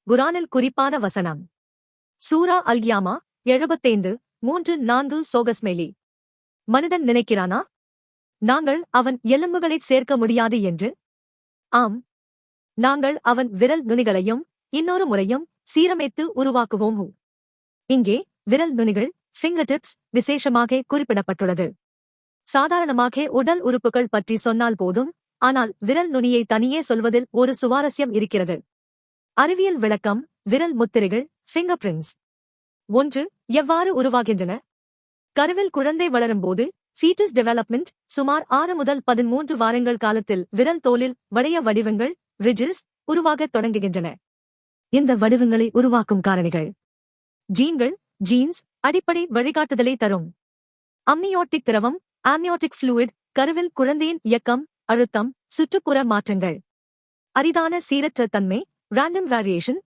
குரானில் குறிப்பான வசனம். சூரா அல்-கியாமா 75:3-4 சோகஸ்மேலி. மனிதன் நினைக்கிறானா? நாங்கள் அவன் எலும்புகளைச் சேர்க்க முடியாது என்று? ஆம். நாங்கள் அவன் விரல் நுனிகளையும் இன்னொரு முறையும் சீரமைத்து உருவாக்குவோம். இங்கே விரல் நுனிகள் ஃபிங்கர் டிப்ஸ் விசேஷமாக குறிப்பிடப்பட்டுள்ளது. சாதாரணமாக உடல் உறுப்புகள் பற்றி சொன்னால் போதும், ஆனால் விரல் நுனியை தனியே சொல்வதில் ஒரு சுவாரஸ்யம் இருக்கிறது. அறிவியல் விளக்கம். விரல் முத்திரைகள் ஃபிங்கர் பிரிண்ட்ஸ். 1. எவ்வாறு உருவாகின்றன? கருவில் குழந்தை வளரும்போது ஃபீட்டஸ் டெவலப்மெண்ட் சுமார் 6 முதல் 13 வாரங்கள் காலத்தில் விரல் தோலில் வளைய வடிவங்கள் ரிட்ஜஸ் உருவாகத் தொடங்குகின்றன. இந்த வடிவங்களை உருவாக்கும் காரணிகள். ஜீன்கள் ஜீன்ஸ் அடிப்படை வழிகாட்டுதலை தரும். அம்னியோட்டிக் திரவம் ஆம்னியோட்டிக் ஃப்ளூயிட் கருவில் குழந்தையின் இயக்கம் அழுத்தம் சுற்றுப்புற மாற்றங்கள். அரிதான சீரற்ற தன்மை ரேண்டம் வேரியேஷன்